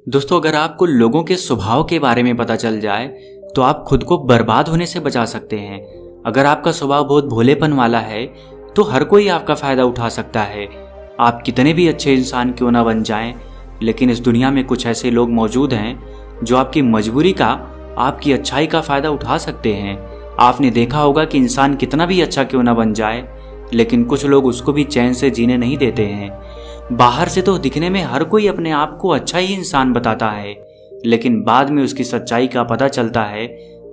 दोस्तों, अगर आपको लोगों के स्वभाव के बारे में पता चल जाए तो आप खुद को बर्बाद होने से बचा सकते हैं। अगर आपका स्वभाव बहुत भोलेपन वाला है तो हर कोई आपका फायदा उठा सकता है। आप कितने भी अच्छे इंसान क्यों ना बन जाएं, लेकिन इस दुनिया में कुछ ऐसे लोग मौजूद हैं जो आपकी मजबूरी का, आपकी अच्छाई का फायदा उठा सकते हैं। आपने देखा होगा कि इंसान कितना भी अच्छा क्यों ना बन जाए, लेकिन कुछ लोग उसको भी चैन से जीने नहीं देते हैं। बाहर से तो दिखने में हर कोई अपने आप को अच्छा ही इंसान बताता है, लेकिन बाद में उसकी सच्चाई का पता चलता है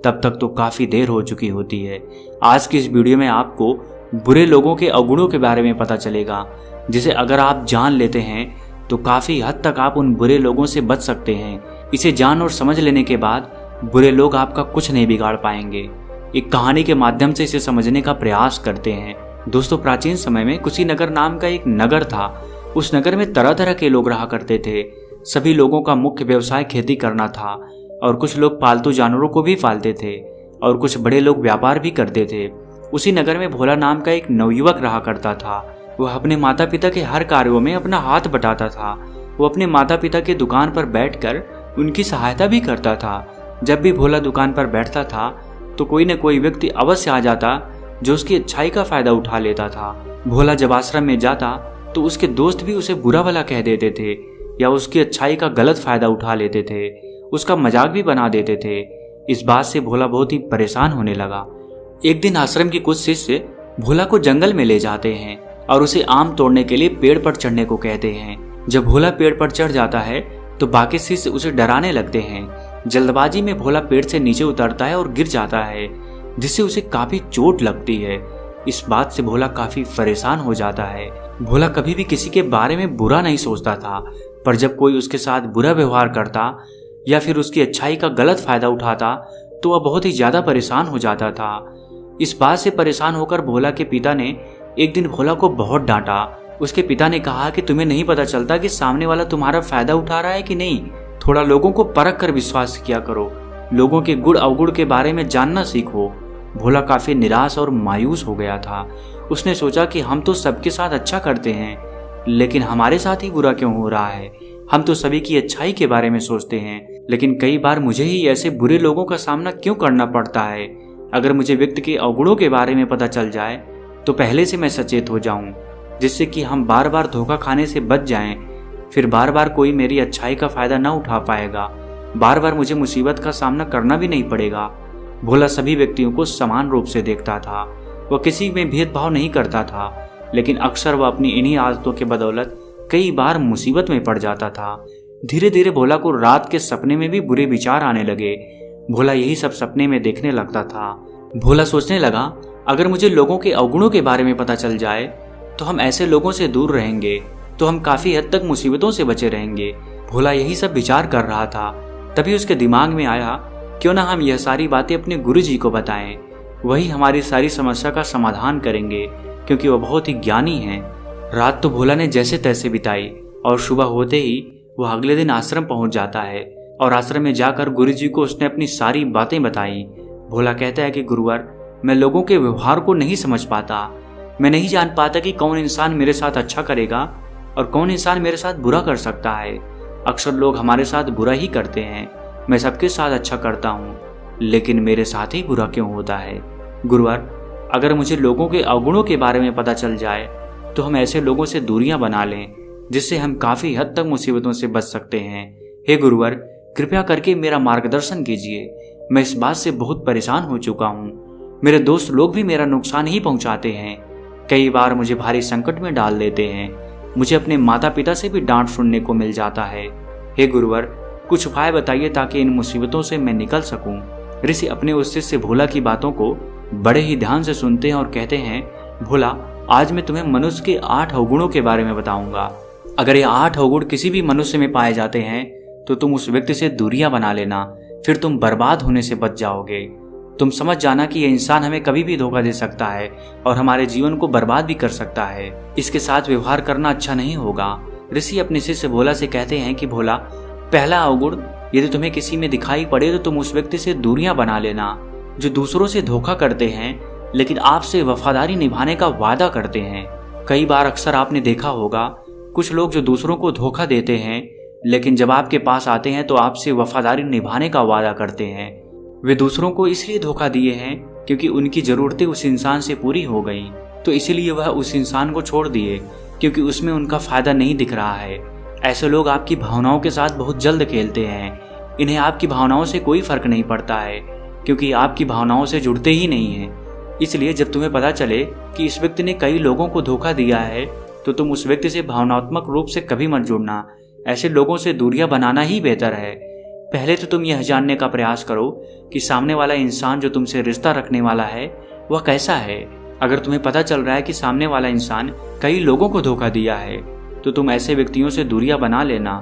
तब तक तो काफी देर हो चुकी होती है। आज की इस वीडियो में आपको बुरे लोगों के अवगुणों के बारे में पता चलेगा, जिसे अगर आप जान लेते हैं तो काफी हद तक आप उन बुरे लोगों से बच सकते हैं। इसे जान और समझ लेने के बाद बुरे लोग आपका कुछ नहीं बिगाड़ पाएंगे। एक कहानी के माध्यम से इसे समझने का प्रयास करते हैं। दोस्तों, प्राचीन समय में कुशीनगर नाम का एक नगर था। उस नगर में तरह तरह के लोग रहा करते थे। सभी लोगों का मुख्य व्यवसाय खेती करना था, और कुछ लोग पालतू जानवरों को भी पालते थे, और कुछ बड़े लोग व्यापार भी करते थे। उसी नगर में भोला नाम का एक नवयुवक रहा करता था। वह अपने माता पिता के हर कार्यों में अपना हाथ बटाता था। वो अपने माता पिता की दुकान पर बैठकर उनकी सहायता भी करता था। जब भी भोला दुकान पर बैठता था तो कोई न कोई व्यक्ति अवश्य आ जाता जो उसकी अच्छाई का फायदा उठा लेता था। भोला जब आश्रम में जाता तो उसके दोस्त भी उसे बुरा भला कह देते थे, या उसकी अच्छाई का गलत फायदा उठा लेते थे, उसका मजाक भी बना देते थे। इस बात से भोला बहुत ही परेशान होने लगा। एक दिन आश्रम के कुछ शिष्य भोला को जंगल में ले जाते हैं और उसे आम तोड़ने के लिए पेड़ पर चढ़ने को कहते हैं। जब भोला पेड़ पर चढ़ जाता है तो बाकी शिष्य उसे डराने लगते हैं। जल्दबाजी में भोला पेड़ से नीचे उतरता है और गिर जाता है, जिससे उसे काफी चोट लगती है। इस बात से भोला काफी परेशान हो जाता है। भोला कभी भी किसी के बारे में बुरा नहीं सोचता था, पर जब कोई उसके साथ बुरा व्यवहार करता या फिर उसकी अच्छाई का गलत फायदा उठाता तो वह बहुत ही ज्यादा परेशान हो जाता था। इस बात से परेशान होकर भोला के पिता ने एक दिन भोला को बहुत डांटा। उसके पिता ने कहा कि तुम्हें नहीं पता चलता कि सामने वाला तुम्हारा फायदा उठा रहा है कि नहीं? थोड़ा लोगों को परख कर विश्वास किया करो, लोगों के गुण अवगुण के बारे में जानना सीखो। भोला काफी निराश और मायूस हो गया था। उसने सोचा कि हम तो सबके साथ अच्छा करते हैं, लेकिन हमारे साथ ही बुरा क्यों हो रहा है? हम तो सभी की अच्छाई के बारे में सोचते हैं, लेकिन कई बार मुझे ही ऐसे बुरे लोगों का सामना क्यों करना पड़ता है? अगर मुझे व्यक्ति के अवगुणों के बारे में पता चल जाए तो पहले से मैं सचेत हो जाऊं, जिससे कि हम बार बार धोखा खाने से बच जाएं। फिर बार बार कोई मेरी अच्छाई का फायदा न उठा पाएगा। बार बार मुझे मुसीबत का सामना करना भी नहीं पड़ेगा। भोला सभी व्यक्तियों को समान रूप से देखता था। वह किसी में भेदभाव नहीं करता था, लेकिन अक्सर वह अपनी इन्हीं आदतों के बदौलत कई बार मुसीबत में पड़ जाता था। धीरे धीरे भोला को रात के सपने में भी बुरे विचार आने लगे। भोला यही सब सपने में देखने लगता था। भोला सोचने लगा, अगर मुझे लोगों के अवगुणों के बारे में पता चल जाए तो हम ऐसे लोगों से दूर रहेंगे, तो हम काफी हद तक मुसीबतों से बचे रहेंगे। भोला यही सब विचार कर रहा था, तभी उसके दिमाग में आया, क्यों ना हम यह सारी बातें अपने गुरुजी को बताएं। वही हमारी सारी समस्या का समाधान करेंगे, क्योंकि वह बहुत ही ज्ञानी हैं। रात तो भोला ने जैसे तैसे बिताई, और सुबह होते ही वह अगले दिन आश्रम पहुंच जाता है, और आश्रम में जाकर गुरुजी को उसने अपनी सारी बातें बताई। भोला कहता है कि गुरुवर, मैं लोगों के व्यवहार को नहीं समझ पाता। मैं नहीं जान पाता कि कौन इंसान मेरे साथ अच्छा करेगा और कौन इंसान मेरे साथ बुरा कर सकता है। अक्सर लोग हमारे साथ बुरा ही करते हैं। मैं सबके साथ अच्छा करता हूँ, लेकिन मेरे साथ ही बुरा क्यों होता है? गुरुवर, अगर मुझे लोगों के अवगुणों के बारे में पता चल जाए तो हम ऐसे लोगों से दूरियां बना लें, जिससे हम काफी हद तक मुसीबतों से बच सकते हैं। हे गुरुवर, कृपया करके मेरा मार्गदर्शन कीजिए। मैं इस बात से बहुत परेशान हो चुका हूँ। मेरे दोस्त लोग भी मेरा नुकसान ही पहुंचाते हैं। कई बार मुझे भारी संकट में डाल देते हैं। मुझे अपने माता पिता से भी डांट सुनने को मिल जाता है। हे गुरुवर, कुछ उपाय बताइए ताकि इन मुसीबतों से मैं निकल सकूं। ऋषि अपने उस शिष्य भोला की बातों को बड़े ही ध्यान से सुनते हैं और कहते हैं, भोला, आज मैं तुम्हें मनुष्य के 8 अवगुणों के बारे में बताऊंगा। अगर ये 8 अवगुण किसी भी मनुष्य में पाए जाते हैं तो तुम उस व्यक्ति से दूरियां बना लेना, फिर तुम बर्बाद होने से बच जाओगे। तुम समझ जाना कि यह इंसान हमें कभी भी धोखा दे सकता है और हमारे जीवन को बर्बाद भी कर सकता है। इसके साथ व्यवहार करना अच्छा नहीं होगा। ऋषि अपने शिष्य भोला से कहते हैं कि भोला, पहला अवगुण, यदि तुम्हें किसी में दिखाई पड़े तो तुम उस व्यक्ति से दूरियां बना लेना जो दूसरों से धोखा करते हैं, लेकिन आपसे वफादारी निभाने का वादा करते हैं। कई बार अक्सर आपने देखा होगा, कुछ लोग जो दूसरों को धोखा देते हैं लेकिन जब आपके पास आते हैं तो आपसे वफादारी निभाने का वादा करते हैं। वे दूसरों को इसलिए धोखा दिए हैं क्योंकि उनकी ज़रूरतें उस इंसान से पूरी हो गई, तो इसीलिए वह उस इंसान को छोड़ दिए क्योंकि उसमें उनका फ़ायदा नहीं दिख रहा है। ऐसे लोग आपकी भावनाओं के साथ बहुत जल्द खेलते हैं। इन्हें आपकी भावनाओं से कोई फ़र्क नहीं पड़ता है क्योंकि आपकी भावनाओं से जुड़ते ही नहीं हैं। इसलिए जब तुम्हें पता चले कि इस व्यक्ति ने कई लोगों को धोखा दिया है तो तुम उस व्यक्ति से भावनात्मक रूप से कभी मत जुड़ना। ऐसे लोगों से दूरियां बनाना ही बेहतर है। पहले तो तुम यह जानने का प्रयास करो कि सामने वाला इंसान जो तुमसे रिश्ता रखने वाला है वह कैसा है। अगर तुम्हें पता चल रहा है कि सामने वाला इंसान कई लोगों को धोखा दिया है तो तुम ऐसे व्यक्तियों से दूरियां बना लेना।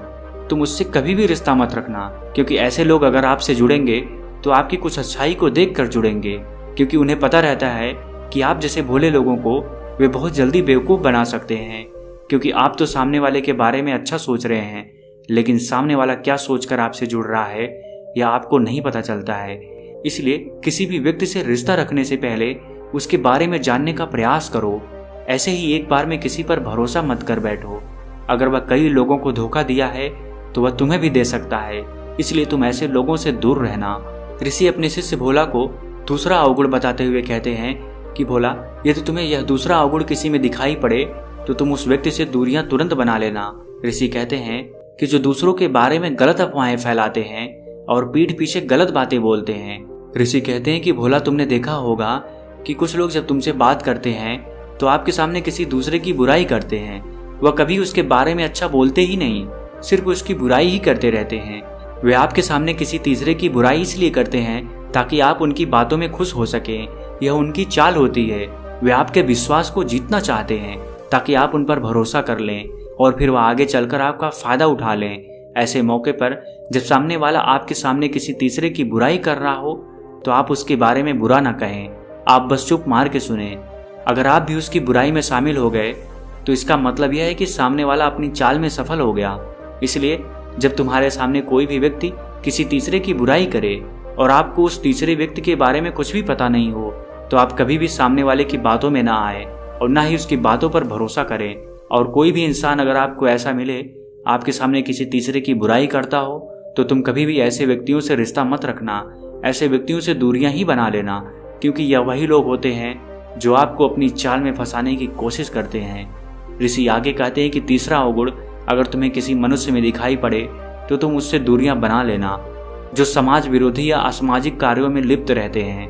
तुम उससे कभी भी रिश्ता मत रखना क्योंकि ऐसे लोग अगर आपसे जुड़ेंगे तो आपकी कुछ अच्छाई को देख कर जुड़ेंगे, क्योंकि उन्हें पता रहता है कि आप जैसे भोले लोगों को वे बहुत जल्दी बेवकूफ़ बना सकते हैं। क्योंकि आप तो सामने वाले के बारे में अच्छा सोच रहे हैं, लेकिन सामने वाला क्या सोचकर आपसे जुड़ रहा है यह आपको नहीं पता चलता है। इसलिए किसी भी व्यक्ति से रिश्ता रखने से पहले उसके बारे में जानने का प्रयास करो। ऐसे ही एक बार में किसी पर भरोसा मत कर बैठो। अगर वह कई लोगों को धोखा दिया है तो वह तुम्हें भी दे सकता है, इसलिए तुम ऐसे लोगों से दूर रहना। ऋषि अपने शिष्य भोला को दूसरा अवगुण बताते हुए कहते हैं कि भोला, यदि तुम्हें यह दूसरा अवगुण किसी में दिखाई पड़े तो तुम उस व्यक्ति से दूरियां तुरंत बना लेना। ऋषि कहते हैं कि जो दूसरों के बारे में गलत अफवाहें फैलाते हैं और पीठ पीछे गलत बातें बोलते हैं। ऋषि कहते हैं कि भोला, तुमने देखा होगा कि कुछ लोग जब तुमसे बात करते हैं तो आपके सामने किसी दूसरे की बुराई करते हैं। वह कभी उसके बारे में अच्छा बोलते ही नहीं, सिर्फ उसकी बुराई ही करते रहते हैं। वे आपके सामने किसी तीसरे की बुराई इसलिए करते हैं ताकि आप उनकी बातों में खुश हो सकें। यह उनकी चाल होती है। वे आपके विश्वास को जीतना चाहते हैं ताकि आप उन पर भरोसा कर लें और फिर वह आगे चलकर आपका फ़ायदा उठा लें। ऐसे मौके पर जब सामने वाला आपके सामने किसी तीसरे की बुराई कर रहा हो तो आप उसके बारे में बुरा ना कहें, आप बस चुप मार के सुने। अगर आप भी उसकी बुराई में शामिल हो गए तो इसका मतलब यह है कि सामने वाला अपनी चाल में सफल हो गया। इसलिए जब तुम्हारे सामने कोई भी व्यक्ति किसी तीसरे की बुराई करे और आपको उस तीसरे व्यक्ति के बारे में कुछ भी पता नहीं हो तो आप कभी भी सामने वाले की बातों में ना आए और ना ही उसकी बातों पर भरोसा करें। और कोई भी इंसान अगर आपको ऐसा मिले आपके सामने किसी तीसरे की बुराई करता हो तो तुम कभी भी ऐसे व्यक्तियों से रिश्ता मत रखना। ऐसे व्यक्तियों से दूरियां ही बना लेना, क्योंकि यह वही लोग होते हैं जो आपको अपनी चाल में फंसाने की कोशिश करते हैं। ऋषि आगे कहते हैं कि तीसरा अवगुण अगर तुम्हें किसी मनुष्य में दिखाई पड़े तो तुम उससे दूरियां बना लेना। जो समाज विरोधी या असामाजिक कार्यों में लिप्त रहते हैं,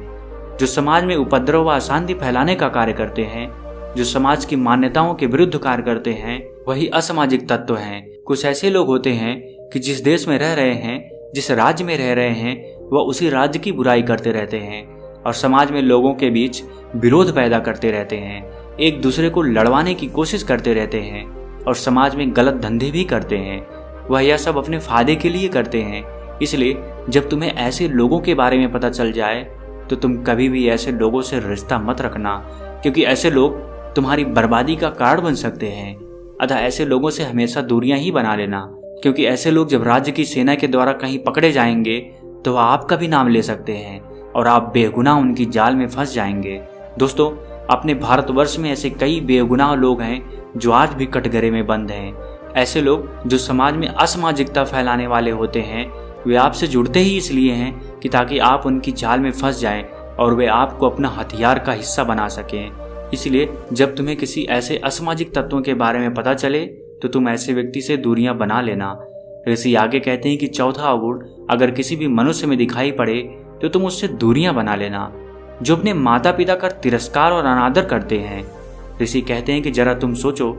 जो समाज में उपद्रव व अशांति फैलाने का कार्य करते हैं, जो समाज की मान्यताओं के विरुद्ध कार्य करते हैं, वही असामाजिक तत्व हैं। कुछ ऐसे लोग होते हैं कि जिस देश में रह रहे हैं, जिस राज्य में रह रहे हैं, वह उसी राज्य की बुराई करते रहते हैं और समाज में लोगों के बीच विरोध पैदा करते रहते हैं, एक दूसरे को लड़वाने की कोशिश करते रहते हैं और समाज में गलत धंधे भी करते हैं। वह यह सब अपने फायदे के लिए करते हैं। इसलिए जब तुम्हें ऐसे लोगों के बारे में पता चल जाए तो तुम कभी भी ऐसे लोगों से रिश्ता मत रखना, क्योंकि ऐसे लोग तुम्हारी बर्बादी का कारण बन सकते हैं। अतः ऐसे लोगों से हमेशा दूरियां ही बना लेना, क्योंकि ऐसे लोग जब राज्य की सेना के द्वारा कहीं पकड़े जाएंगे तो वह आपका भी नाम ले सकते हैं और आप बेगुनाह उनकी जाल में फंस जाएंगे। दोस्तों, अपने भारतवर्ष में ऐसे कई बेगुनाह लोग हैं जो आज भी कटघरे में बंद हैं। ऐसे लोग जो समाज में असामाजिकता फैलाने वाले होते हैं, वे आपसे जुड़ते ही इसलिए हैं कि ताकि आप उनकी जाल में फंस जाएं और वे आपको अपना हथियार का हिस्सा बना सकें। इसलिए जब तुम्हें किसी ऐसे असामाजिक तत्वों के बारे में पता चले तो तुम ऐसे व्यक्ति से दूरियां बना लेना। ऋषि आगे कहते हैं कि चौथा अवगुण अगर किसी भी मनुष्य में दिखाई पड़े तो तुम उससे दूरियां बना लेना। जो अपने माता पिता का तिरस्कार और अनादर करते हैं। ऋषि कहते हैं कि जरा तुम सोचो,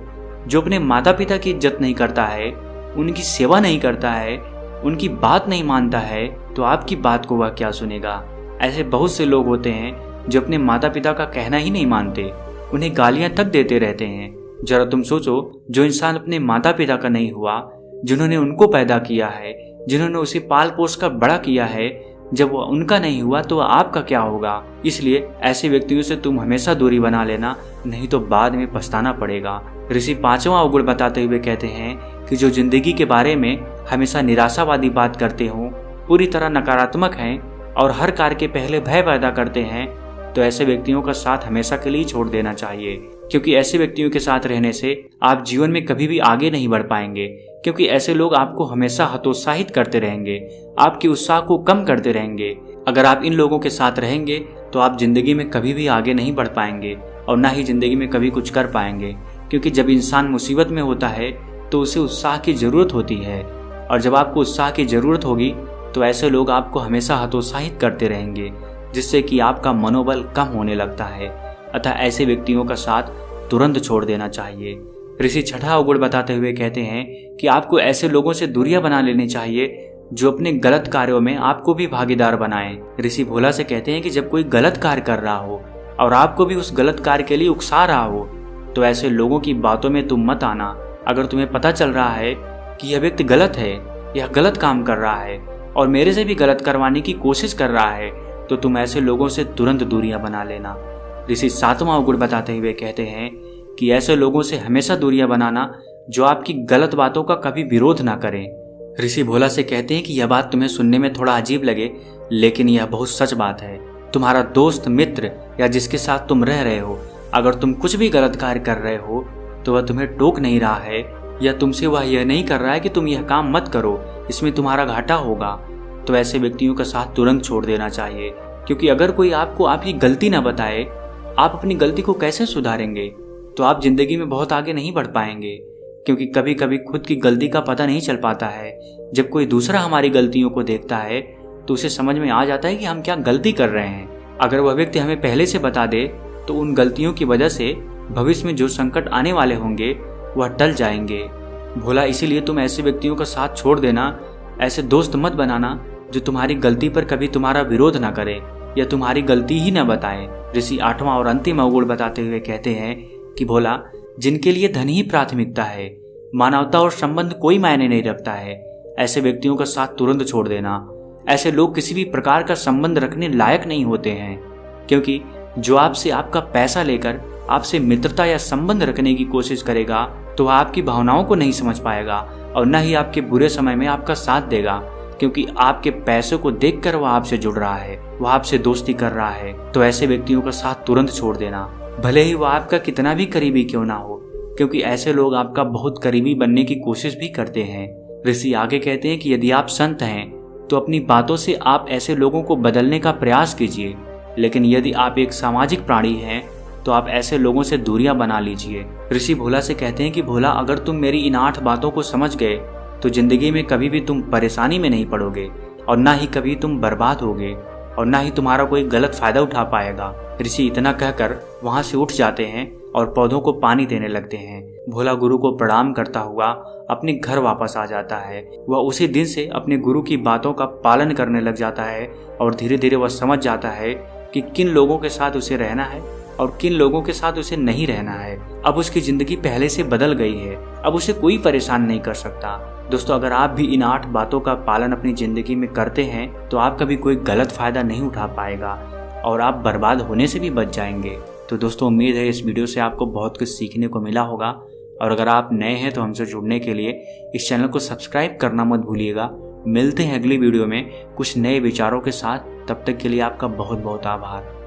जो अपने माता पिता की इज्जत नहीं करता है, उनकी सेवा नहीं करता है, उनकी बात नहीं मानता है, तो आपकी बात को वह क्या सुनेगा। ऐसे बहुत से लोग होते हैं जो अपने माता पिता का कहना ही नहीं मानते, उन्हें गालियां तक देते रहते हैं। जरा तुम सोचो, जो इंसान अपने माता पिता का नहीं हुआ, जिन्होंने उनको पैदा किया है, जिन्होंने उसे पाल पोस कर बड़ा किया है, जब वह उनका नहीं हुआ तो आपका क्या होगा। इसलिए ऐसे व्यक्तियों से तुम हमेशा दूरी बना लेना, नहीं तो बाद में पछताना पड़ेगा। ऋषि पांचवा अवगुण बताते हुए कहते हैं कि जो जिंदगी के बारे में हमेशा निराशावादी बात करते हो, पूरी तरह नकारात्मक हैं और हर कार्य के पहले भय पैदा करते हैं, तो ऐसे व्यक्तियों का साथ हमेशा के लिए छोड़ देना चाहिए, क्योंकि ऐसे व्यक्तियों के साथ रहने से आप जीवन में कभी भी आगे नहीं बढ़ पाएंगे। क्योंकि ऐसे लोग आपको हमेशा हतोत्साहित करते रहेंगे, आपके उत्साह को कम करते रहेंगे। अगर आप इन लोगों के साथ रहेंगे तो आप जिंदगी में कभी भी आगे नहीं बढ़ पाएंगे और ना ही जिंदगी में कभी कुछ कर पाएंगे, क्योंकि जब इंसान मुसीबत में होता है तो उसे उत्साह की जरूरत होती है, और जब आपको उत्साह की जरूरत होगी तो ऐसे लोग आपको हमेशा हतोत्साहित करते रहेंगे, जिससे कि आपका मनोबल कम होने लगता है। अतः ऐसे व्यक्तियों का साथ तुरंत छोड़ देना चाहिए। ऋषि छठा अवगुण बताते हुए कहते हैं कि आपको ऐसे लोगों से दूरियां बना लेनी चाहिए जो अपने गलत कार्यों में आपको भी भागीदार बनाएं। ऋषि भोला से कहते हैं कि जब कोई गलत कार्य कर रहा हो और आपको भी उस गलत कार्य के लिए उकसा रहा हो तो ऐसे लोगों की बातों में तुम मत आना। अगर तुम्हें पता चल रहा है कि यह व्यक्ति गलत है, यह गलत काम कर रहा है और मेरे से भी गलत करवाने की कोशिश कर रहा है, तो तुम ऐसे लोगों से तुरंत दूरियां बना लेना। ऋषि सातवां अवगुण बताते हुए कहते हैं कि ऐसे लोगों से हमेशा दूरियां बनाना जो आपकी गलत बातों का कभी विरोध ना करें। ऋषि भोला से कहते हैं कि यह बात तुम्हें सुनने में थोड़ा अजीब लगे, लेकिन यह बहुत सच बात है। तुम्हारा दोस्त, मित्र या जिसके साथ तुम रह रहे हो, अगर तुम कुछ भी गलत कार्य कर रहे हो तो वह तुम्हें टोक नहीं रहा है या तुमसे वह यह नहीं कर रहा है कि तुम यह काम मत करो, इसमें तुम्हारा घाटा होगा, तो ऐसे व्यक्तियों का साथ तुरंत छोड़ देना चाहिए। क्योंकि अगर कोई आपको आपकी गलती ना बताए, आप अपनी गलती को कैसे सुधारेंगे, तो आप जिंदगी में बहुत आगे नहीं बढ़ पाएंगे। क्योंकि कभी कभी खुद की गलती का पता नहीं चल पाता है। जब कोई दूसरा हमारी गलतियों को देखता है तो उसे समझ में आ जाता है कि हम क्या गलती कर रहे हैं। अगर वह व्यक्ति हमें पहले से बता दे तो उन गलतियों की वजह से भविष्य में जो संकट आने वाले होंगे वह टल जाएंगे। भोला इसीलिए तुम ऐसे व्यक्तियों का साथ छोड़ देना, ऐसे दोस्त मत बनाना जो तुम्हारी गलती पर कभी तुम्हारा विरोध ना करे या तुम्हारी गलती ही न बताए। ऋषि आठवां और अंतिम अवगुण बताते हुए कहते हैं कि भोला, जिनके लिए धन ही प्राथमिकता है, मानवता और संबंध कोई मायने नहीं रखता है, ऐसे व्यक्तियों का साथ तुरंत छोड़ देना। ऐसे लोग किसी भी प्रकार का संबंध रखने लायक नहीं होते हैं, क्योंकि जो आपसे आपका पैसा लेकर आपसे मित्रता या संबंध रखने की कोशिश करेगा तो वह आपकी भावनाओं को नहीं समझ पाएगा और न ही आपके बुरे समय में आपका साथ देगा, क्योंकि आपके पैसों को देखकर वह आपसे जुड़ रहा है, वह आपसे दोस्ती कर रहा है। तो ऐसे व्यक्तियों का साथ तुरंत छोड़ देना, भले ही वह आपका कितना भी करीबी क्यों ना हो, क्योंकि ऐसे लोग आपका बहुत करीबी बनने की कोशिश भी करते हैं। ऋषि आगे कहते हैं कि यदि आप संत हैं तो अपनी बातों से आप ऐसे लोगों को बदलने का प्रयास कीजिए, लेकिन यदि आप एक सामाजिक प्राणी हैं तो आप ऐसे लोगों से दूरियां बना लीजिए। ऋषि भोला से कहते हैं कि भोला, अगर तुम मेरी इन 8 बातों को समझ गए तो जिंदगी में कभी भी तुम परेशानी में नहीं पड़ोगे और ना ही कभी तुम बर्बाद होगे और ना ही तुम्हारा कोई गलत फायदा उठा पाएगा। ऋषि इतना कहकर वहां से उठ जाते हैं और पौधों को पानी देने लगते हैं। भोला गुरु को प्रणाम करता हुआ अपने घर वापस आ जाता है। वह उसी दिन से अपने गुरु की बातों का पालन करने लग जाता है और धीरे धीरे वह समझ जाता है कि किन लोगों के साथ उसे रहना है और किन लोगों के साथ उसे नहीं रहना है। अब उसकी जिंदगी पहले से बदल गई है, अब उसे कोई परेशान नहीं कर सकता। दोस्तों, अगर आप भी इन 8 बातों का पालन अपनी जिंदगी में करते हैं तो आप कभी कोई गलत फायदा नहीं उठा पाएगा और आप बर्बाद होने से भी बच जाएंगे। तो दोस्तों, उम्मीद है इस वीडियो से आपको बहुत कुछ सीखने को मिला होगा, और अगर आप नए हैं तो हमसे जुड़ने के लिए इस चैनल को सब्सक्राइब करना मत भूलिएगा। मिलते हैं अगली वीडियो में कुछ नए विचारों के साथ। तब तक के लिए आपका बहुत बहुत आभार।